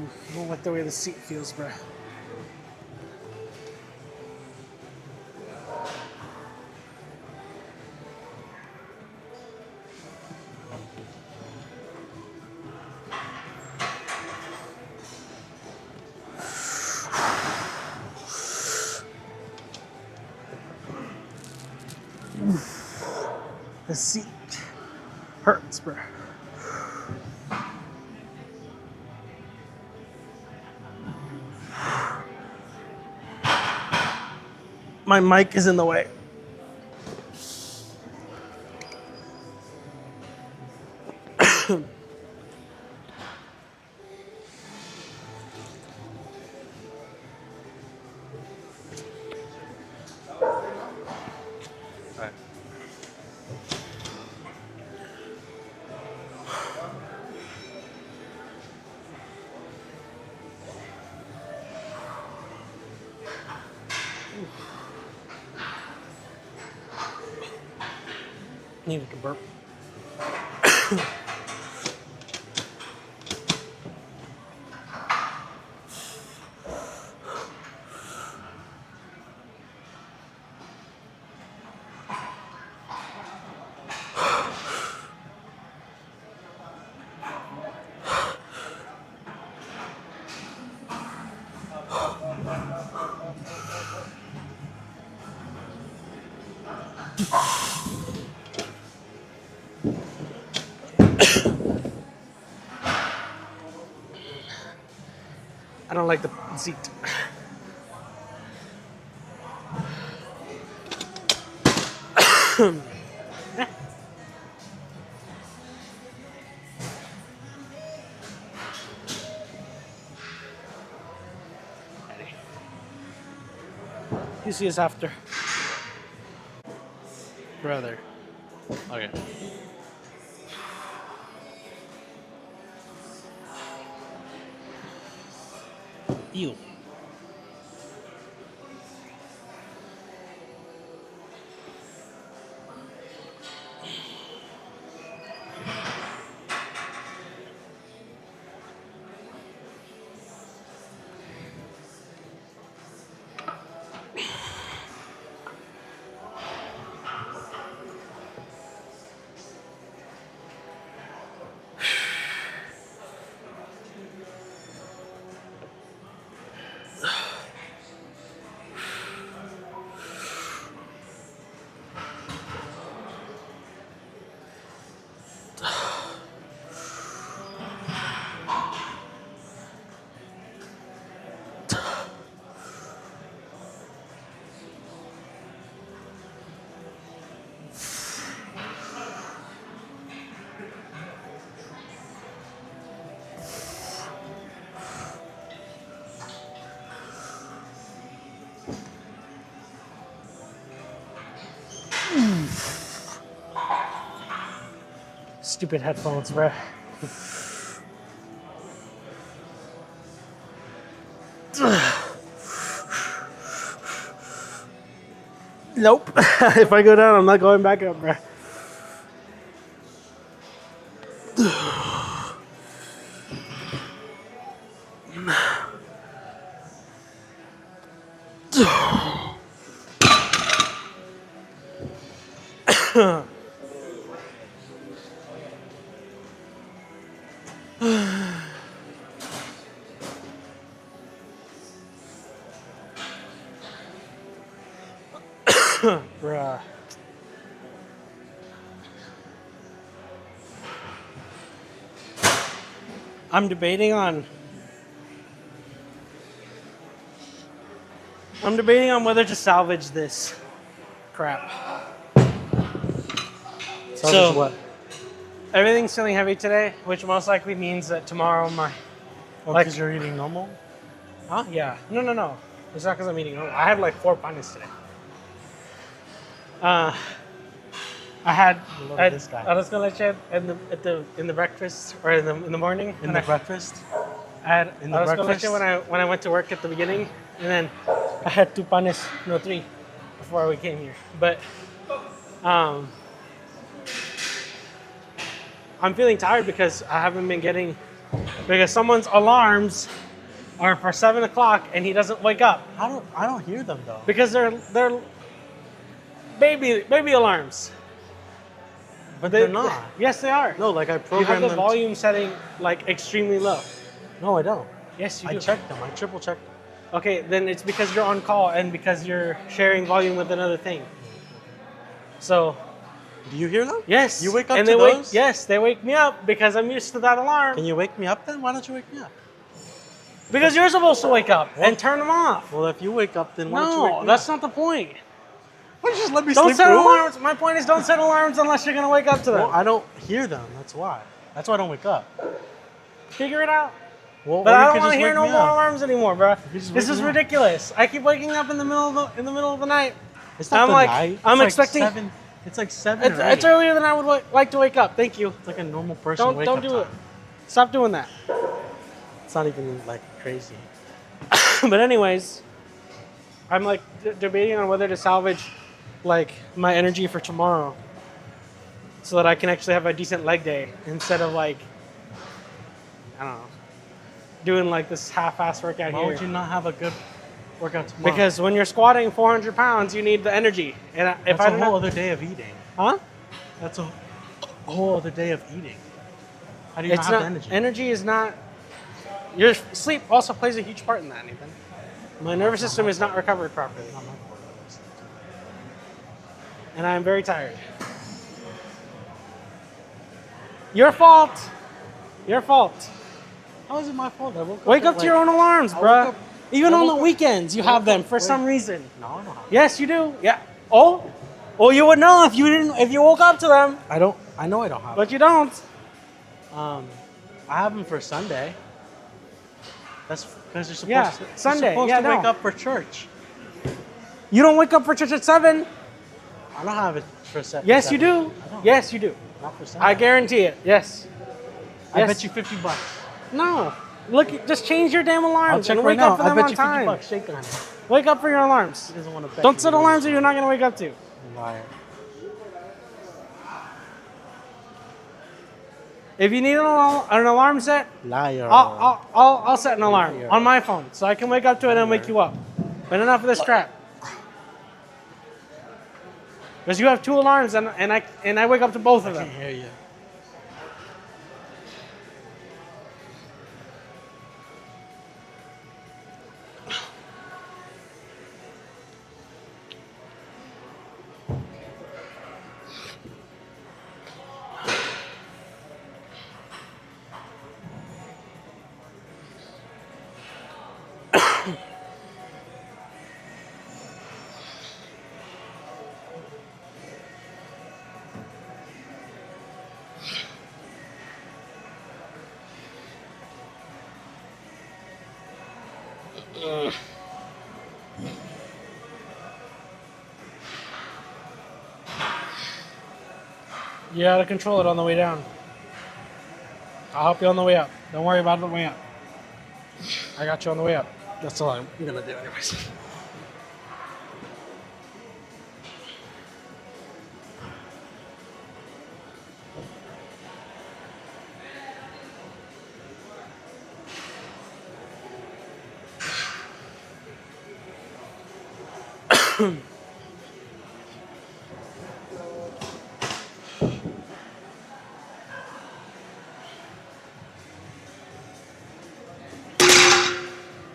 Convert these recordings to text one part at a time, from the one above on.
I don't like the way the seat feels, bro. The seat hurts, bro. My mic is in the way. Needed to burp. I don't like the seat. You see us after. Brother. Okay. Ew. Stupid headphones, bro. Nope. If I go down, I'm not going back up, bro. Bruh. I'm debating on whether to salvage this crap. So what? Everything's feeling heavy today, which most likely means that tomorrow my Because you're eating normal? Huh? Yeah. No. It's not because I'm eating normal. I had like 4 panes today. I had This guy. arroz con leche in the breakfast or in the morning. In the breakfast? I had in the arroz con leche breakfast? when I went to work at the beginning, and then I had 2 panes, no 3, before we came here. But I'm feeling tired because I haven't been getting because someone's alarms are for 7 o'clock and he doesn't wake up I don't hear them though. because they're baby alarms. But they're not. Yes, they are. No, like I You have programmed the them. volume setting like extremely low. No, I don't. Yes, you I do. checked them. I triple checked them. Okay, then it's because you're on call and because you're sharing volume with another thing. So, Do you hear them? yes. You wake up and to they those? Yes, they wake me up because I'm used to that alarm. Can you wake me up then? Why don't you wake me up? Because you're supposed to wake up Well- and turn them off. Well, if you wake up, then why don't you wake No, me that's up? not the point. Why don't you just let me Don't sleep set through? alarms. My point is don't set alarms unless you're going to wake up to them. Well, I don't hear them. That's why. That's why I don't wake up. Figure it out. Well, But or you I don't could want to just hear wake no me more up. alarms anymore, bro. could just This wake is me up. ridiculous. I keep waking up in the middle of the night. It's not I'm the like- night. I'm It's expecting- Like 7, it's like 7 It's, or 8. it's earlier than I would like to wake up. Thank you. It's like a normal person Don't wake don't up do time. it. Stop doing that. It's not even like crazy. But anyways, I'm like debating on whether to salvage like my energy for tomorrow so that I can actually have a decent leg day instead of like I don't know doing like this half-ass workout Why here. would you not have a good workout tomorrow? Because when you're squatting 400 pounds, you need the energy. And if that's I a don't whole know, other day of eating. huh? That's a whole other day of eating. How do you It's not have the energy? Energy is not. Your sleep also plays a huge part in that, Nathan. My nervous system is not recovered properly, Not my fault. and I'm very tired. Your fault. Your fault. How is it my fault? I woke up Wake at, up to your own alarms, I woke bruh. up- Even I on woke the up- weekends, you I have woke them up- for wait. some reason. No, I don't have. Yes, you do. Yeah. Oh. Well, you would know if you didn't. If you woke up to them, I don't. I know I don't have. but you don't. I have them for Sunday. That's because you're supposed Yeah, to. Sunday, You're supposed yeah, to wake no. up for church. You don't wake up for church at 7. I don't have it for Sunday. Yes, you do. I don't. Yes, you do. Not for Sunday. I guarantee it. Yes. I Yes. bet you $50. No. Look, just change your damn I'll alarms check and right wake now. up for I them bet on you time. $50. Shake on it. Wake up for your alarms. He doesn't want to bet. Don't set alarms that you're not going to wake up to. Liar. If you need an alarm set, Liar. I'll set an alarm Yeah. on my phone so I can wake up to it and wake you up. But enough of this crap. Because you have 2 alarms and I wake up to both of I them. can't hear you. You gotta control it on the way down. I'll help you on the way up. Don't worry about it on the way up. I got you on the way up. That's all I'm gonna do anyways.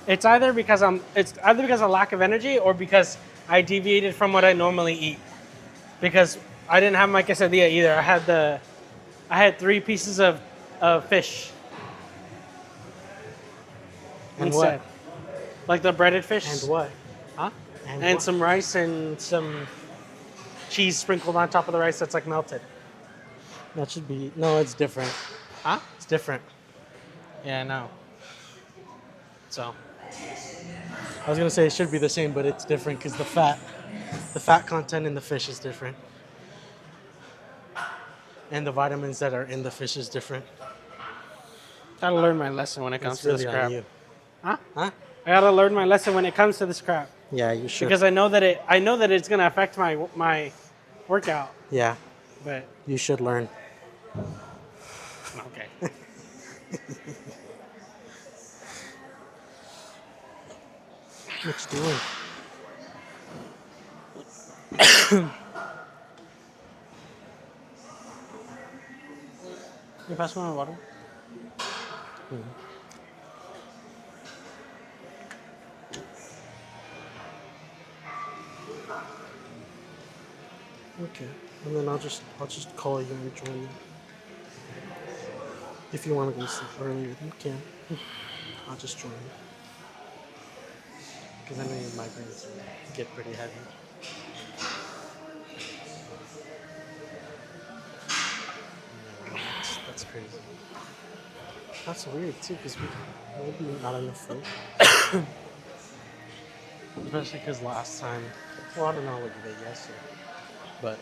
It's either because of lack of energy or because I deviated from what I normally eat. Because I didn't have my quesadilla either. I had 3 pieces of fish. And instead. what? Like the breaded fish. And what? Huh? And And what? some rice and some cheese sprinkled on top of the rice that's like melted. That should be. No, it's different. Huh? It's different. Yeah, no. So. I was gonna say it should be the same, but it's different because the fat content in the fish is different, and the vitamins that are in the fish is different. Gotta learn my lesson when it comes It's to really this on crap. you. Huh? Huh? I gotta learn my lesson when it comes to this crap. Yeah, you should. Because I know that it's gonna affect my workout. Yeah, But you should learn. okay. What you doing? You pass me my water? Okay. And then I'll just call you and join you. If you want to go sleep earlier, you can. I'll just join you. Because I know your migraines get pretty heavy. No, that's crazy. That's weird too, because maybe not enough food. Especially because last time, well, I don't know what you ate yesterday, but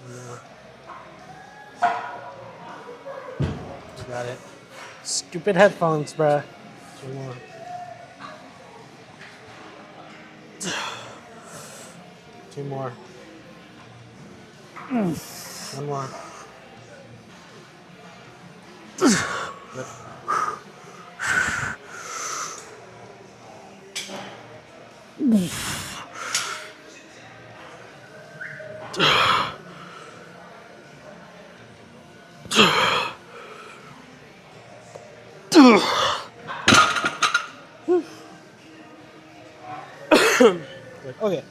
no, you got it. Stupid headphones, bruh. Two more. Two more. One more. Good. Good. Okay.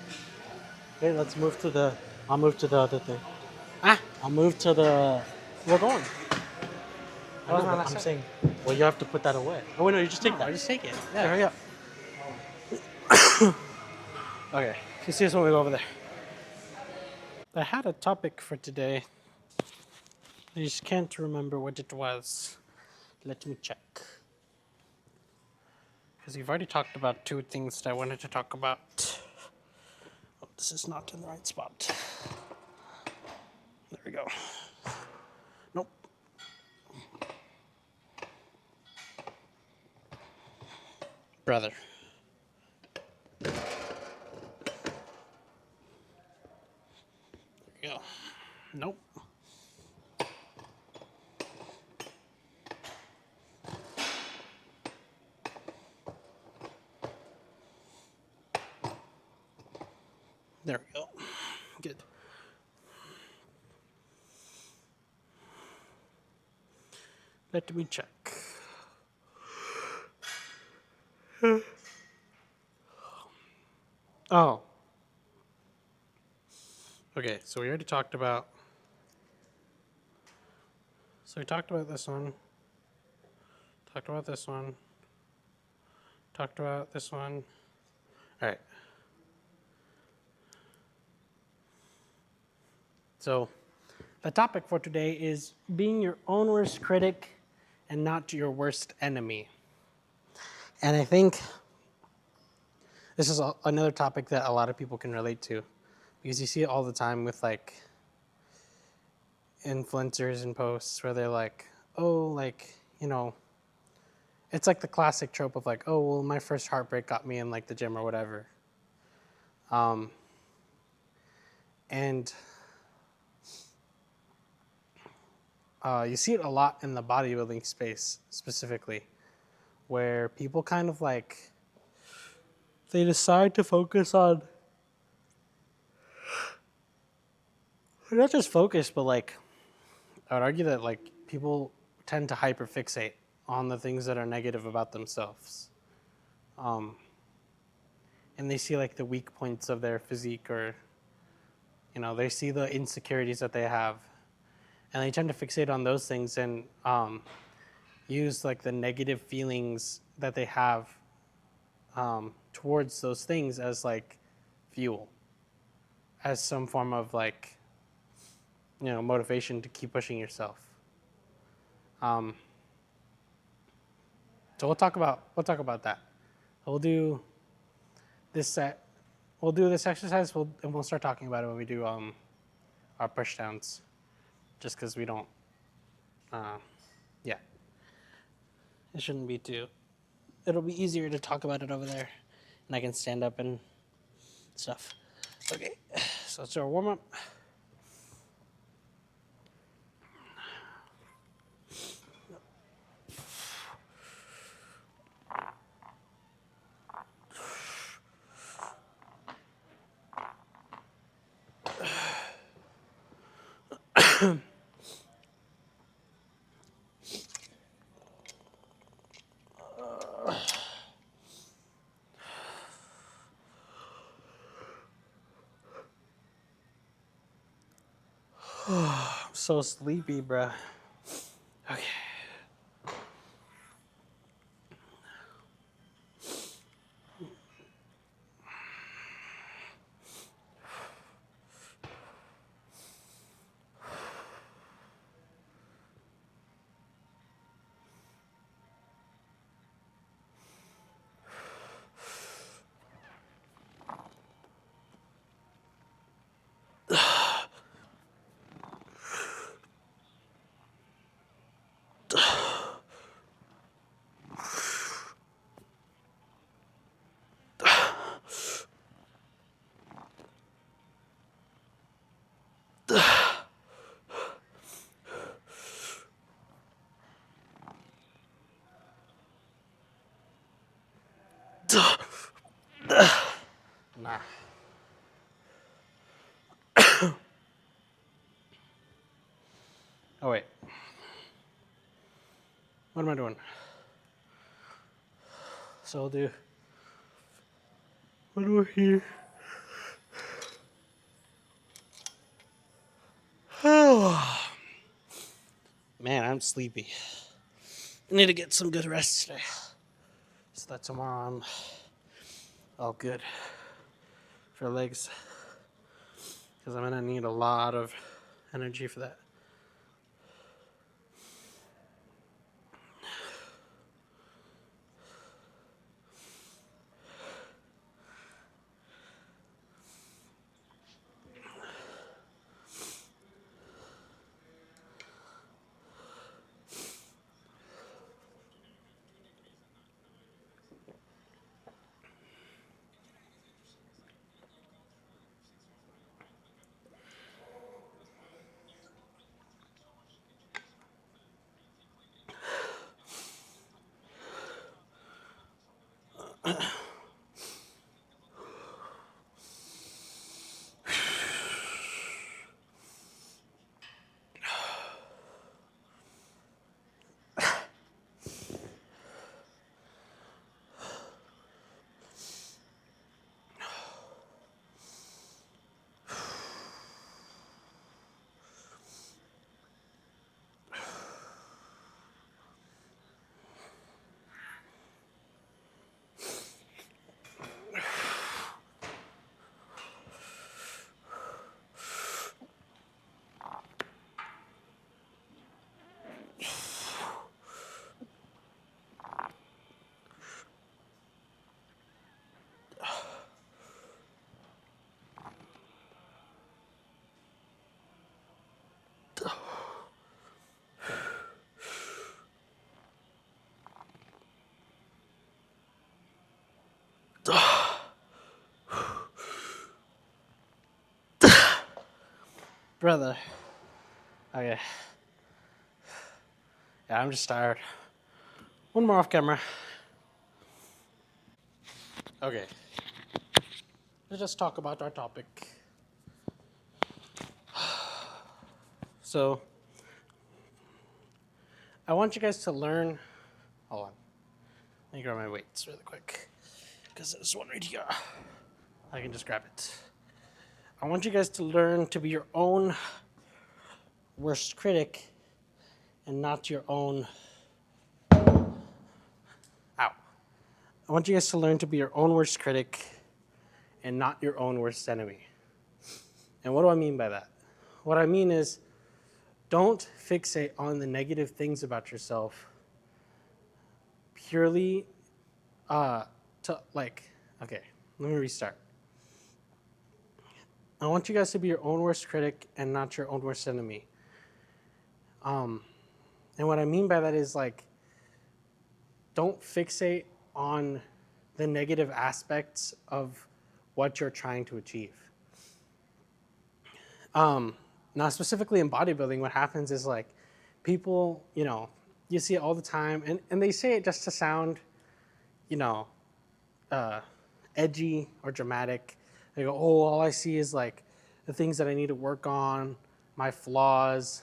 Okay, let's move to the. I'll move to the other thing. Ah, I'll move to the. we're going. I That was know, my but last I'm set. saying, well, you have to put that away. Oh wait, no, you just take No, that. I just take it. Okay, Yeah. hurry up. Okay. You see us when we go over there. I had a topic for today. I just can't remember what it was. Let me check. Because you've already talked about two things that I wanted to talk about. Oh, this is not in the right spot. There we go. Nope. Brother. There we go. Nope. There we go. Good. Let me check. Oh. Okay, so we already talked about. So we talked about this one. Talked about this one. Talked about this one. All right. So the topic for today is being your own worst critic and not your worst enemy. And I think this is another topic that a lot of people can relate to because you see it all the time with like influencers and posts where they're like, oh, like, you know, it's like the classic trope of like, oh, well, my first heartbreak got me in like the gym or whatever. And you see it a lot in the bodybuilding space specifically, where people kind of like, they decide to focus on, not just focus, but like, I would argue that like people tend to hyperfixate on the things that are negative about themselves. And they see like the weak points of their physique or, you know, they see the insecurities that they have. And they tend to fixate on those things and use like the negative feelings that they have towards those things as like fuel, as some form of like, you know, motivation to keep pushing yourself. So we'll talk about that. We'll do this set. We'll do this exercise. And we'll start talking about it when we do our push downs. Just because we don't. Yeah, it shouldn't be too. It'll be easier to talk about it over there, and I can stand up and stuff. Okay, so let's do our warm up. I'm so sleepy, bruh. Okay. Nah. Oh wait. What am I doing? So I'll do. What do I hear? Oh, man, I'm sleepy. I need to get some good rest today, so that tomorrow I'm all good for legs. Because I'm gonna need a lot of energy for that. Brother. Okay. Yeah, I'm just tired. One more off camera. Okay. Let's just talk about our topic. So, I want you guys to learn. Hold on. Let me grab my weights really quick. Because there's one right here. I can just grab it. I want you guys to learn to be your own worst critic and not your own. Ow. I want you guys to learn to be your own worst critic and not your own worst enemy. And what do I mean by that? What I mean is, don't fixate on the negative things about yourself purely to like, okay, let me restart. I want you guys to be your own worst critic and not your own worst enemy. And what I mean by that is like, don't fixate on the negative aspects of what you're trying to achieve. Now, specifically in bodybuilding, what happens is like people, you see it all the time, and they say it just to sound, you know, edgy or dramatic. They go, oh, all I see is like the things that I need to work on, my flaws.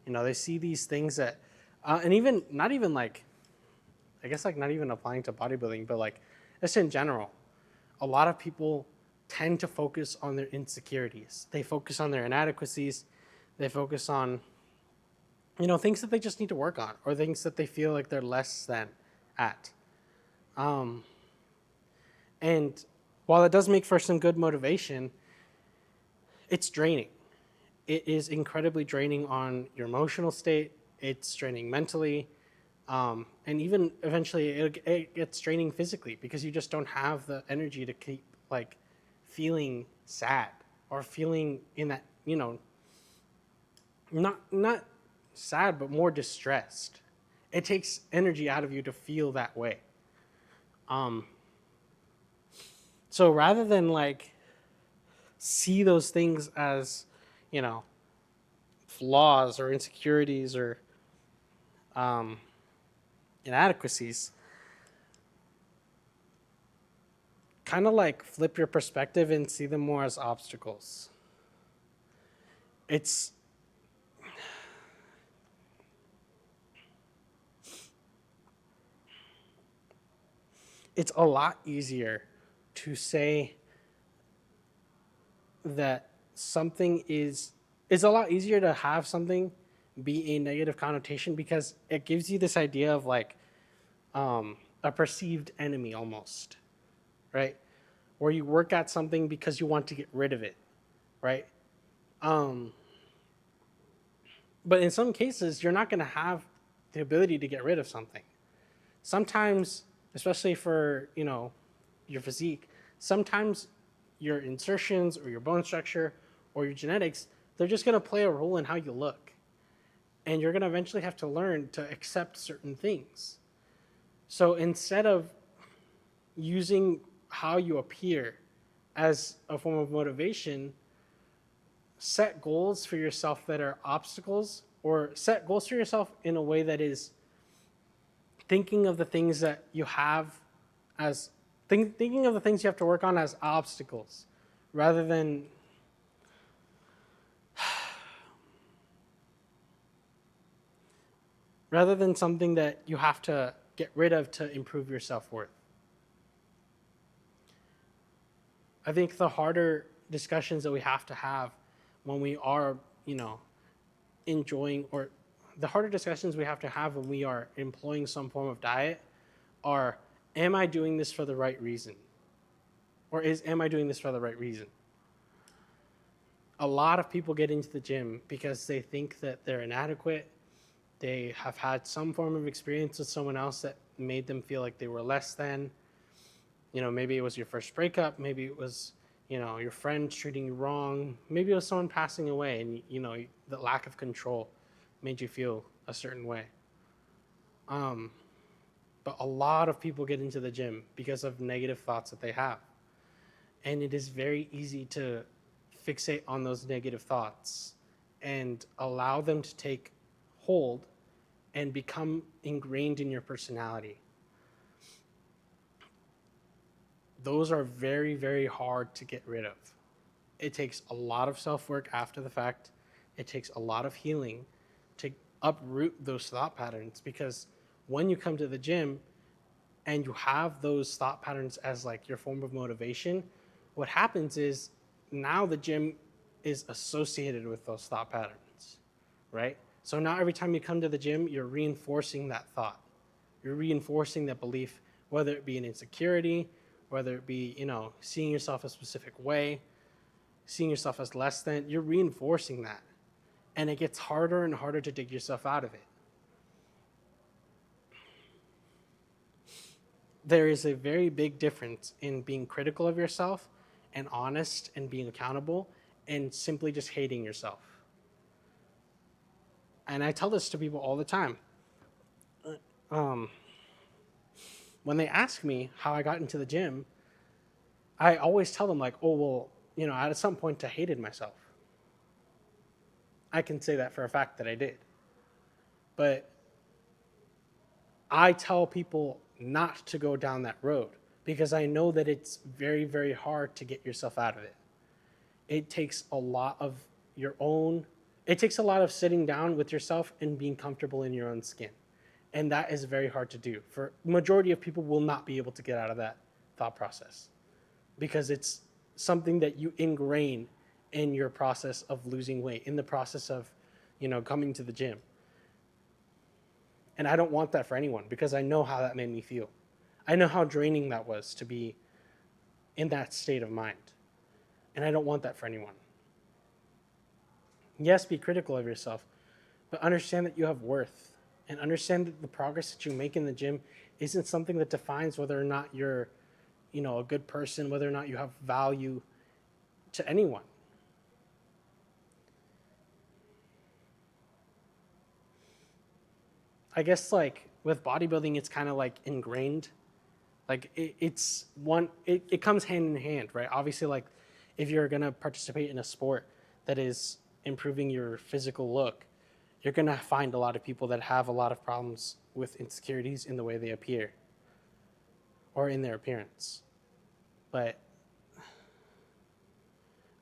They see these things that, and even not even like, I guess like not even applying to bodybuilding, but like just in general, a lot of people tend to focus on their insecurities. They focus on their inadequacies. They focus on, things that they just need to work on or things that they feel like they're less than at. And while it does make for some good motivation, it's draining. It is incredibly draining on your emotional state. It's draining mentally. And even eventually it gets draining physically because you just don't have the energy to keep like feeling sad or feeling in that, not sad, but more distressed. It takes energy out of you to feel that way. So rather than like see those things as, you know, flaws or insecurities or inadequacies, kind of like flip your perspective and see them more as obstacles. It's it's a lot easier to say that something is it's a lot easier to have something be a negative connotation because it gives you this idea of like a perceived enemy almost, right? Where you work at something because you want to get rid of it, right? But in some cases, you're not going to have the ability to get rid of something. Sometimes, especially for your physique, sometimes your insertions or your bone structure or your genetics, they're just going to play a role in how you look, and you're going to eventually have to learn to accept certain things. So instead of using how you appear as a form of motivation, set goals for yourself that are obstacles, or set goals for yourself in a way that is thinking of the things that you have as thinking of the things you have to work on as obstacles rather than something that you have to get rid of to improve your self-worth. I think the harder discussions that we have to have when we are, enjoying, or the harder discussions we have to have when we are employing some form of diet are, am I doing this for the right reason? Or am I doing this for the right reason? A lot of people get into the gym because they think that they're inadequate. They have had some form of experience with someone else that made them feel like they were less than. Maybe it was your first breakup. Maybe it was, your friend treating you wrong. Maybe it was someone passing away and, the lack of control made you feel a certain way. But a lot of people get into the gym because of negative thoughts that they have. And it is very easy to fixate on those negative thoughts and allow them to take hold and become ingrained in your personality. Those are very, very hard to get rid of. It takes a lot of self-work after the fact. It takes a lot of healing to uproot those thought patterns, because when you come to the gym and you have those thought patterns as like your form of motivation, what happens is now the gym is associated with those thought patterns, right? So now every time you come to the gym, you're reinforcing that thought. You're reinforcing that belief, whether it be an insecurity, whether it be, seeing yourself a specific way, seeing yourself as less than, you're reinforcing that. And it gets harder and harder to dig yourself out of it. there is a very big difference in being critical of yourself and honest and being accountable and simply just hating yourself. And I tell this to people all the time. Um, when they ask me how I got into the gym, I always tell them, like, oh, well, at some point I hated myself. I can say that for a fact that I did. But I tell people not to go down that road because I know that it's very, very hard to get yourself out of it. It takes a lot of it takes a lot of sitting down with yourself and being comfortable in your own skin. And that is very hard to do. For majority of people will not be able to get out of that thought process because it's something that you ingrain in your process of losing weight, in the process of, coming to the gym. And I don't want that for anyone because I know how that made me feel. I know how draining that was to be in that state of mind. And I don't want that for anyone. Yes, be critical of yourself, but understand that you have worth and understand that the progress that you make in the gym isn't something that defines whether or not you're, a good person, whether or not you have value to anyone. I guess like with bodybuilding, it's kind of like ingrained. Like it comes hand in hand, right? Obviously, like if you're gonna participate in a sport that is improving your physical look, you're gonna find a lot of people that have a lot of problems with insecurities in the way they appear or in their appearance. But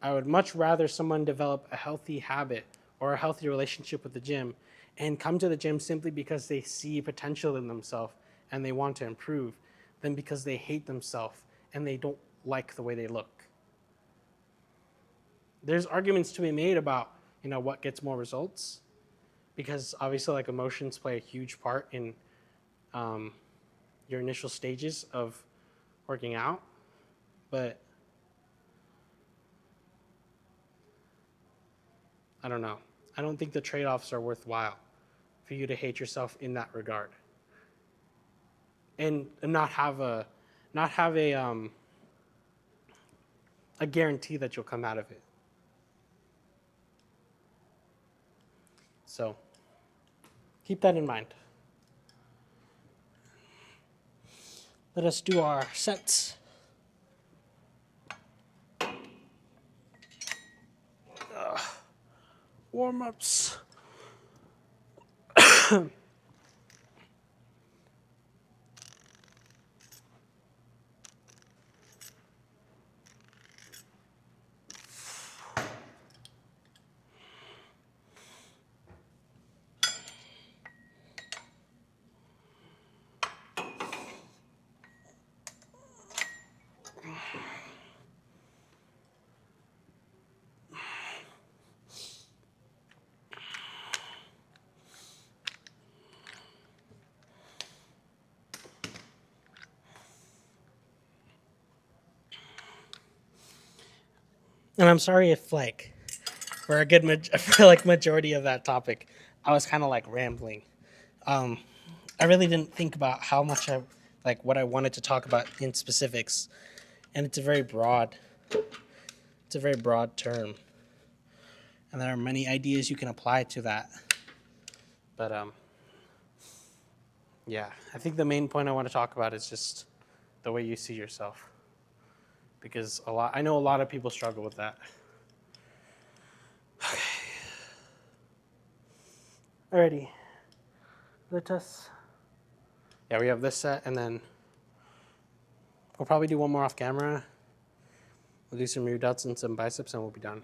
I would much rather someone develop a healthy habit or a healthy relationship with the gym and come to the gym simply because they see potential in themselves and they want to improve than because they hate themselves and they don't like the way they look. There's arguments to be made about, what gets more results because obviously like emotions play a huge part in your initial stages of working out. But I don't know. I don't think the trade-offs are worthwhile for you to hate yourself in that regard and not have a guarantee that you'll come out of it. So keep that in mind. Let us do our sets. Warm-ups. And I'm sorry if for a for like majority of that topic, I was kind of like rambling. Um, I really didn't think about how much what I wanted to talk about in specifics, and it's a very broad term, and there are many ideas you can apply to that. But yeah, I think the main point I want to talk about is just the way you see yourself, because I know a lot of people struggle with that. Alrighty, let us. Yeah, we have this set, and then we'll probably do one more off camera. We'll do some rear delts and some biceps, and we'll be done.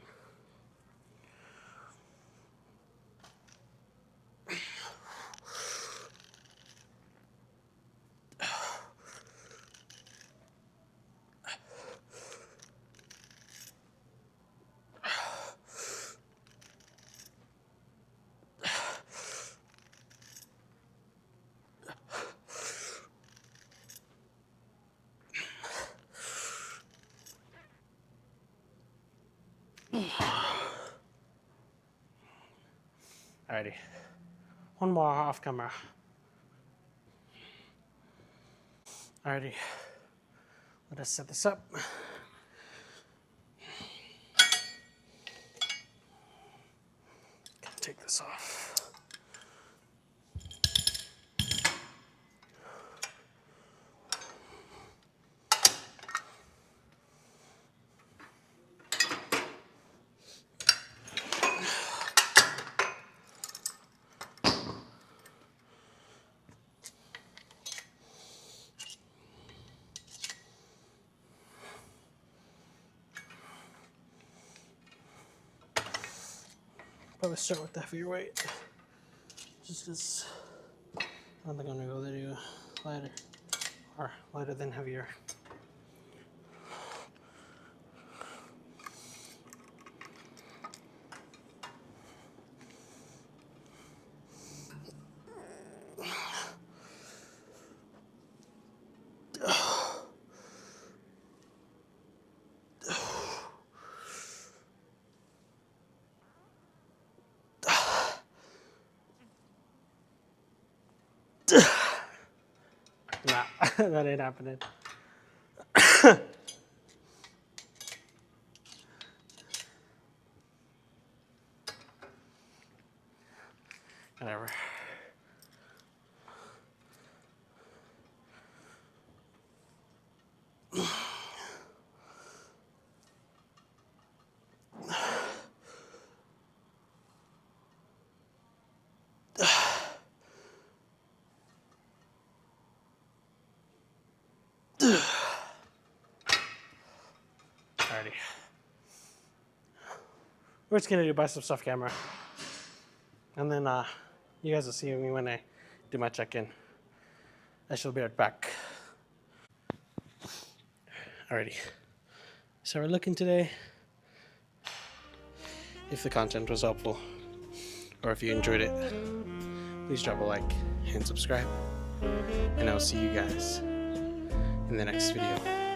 Alrighty, one more off camera. Alrighty, let us set this up. Take this off. Probably start with the heavier weight. Just because I don't think I'm gonna go there to lighter. Or lighter than heavier. Nah, that ain't happening. Whatever. Alrighty. We're just gonna do biceps off camera. And then you guys will see me when I do my check-in. I shall be right back. Alrighty. So we're looking today. If the content was helpful, or if you enjoyed it, please drop a like and subscribe. And I'll see you guys in the next video.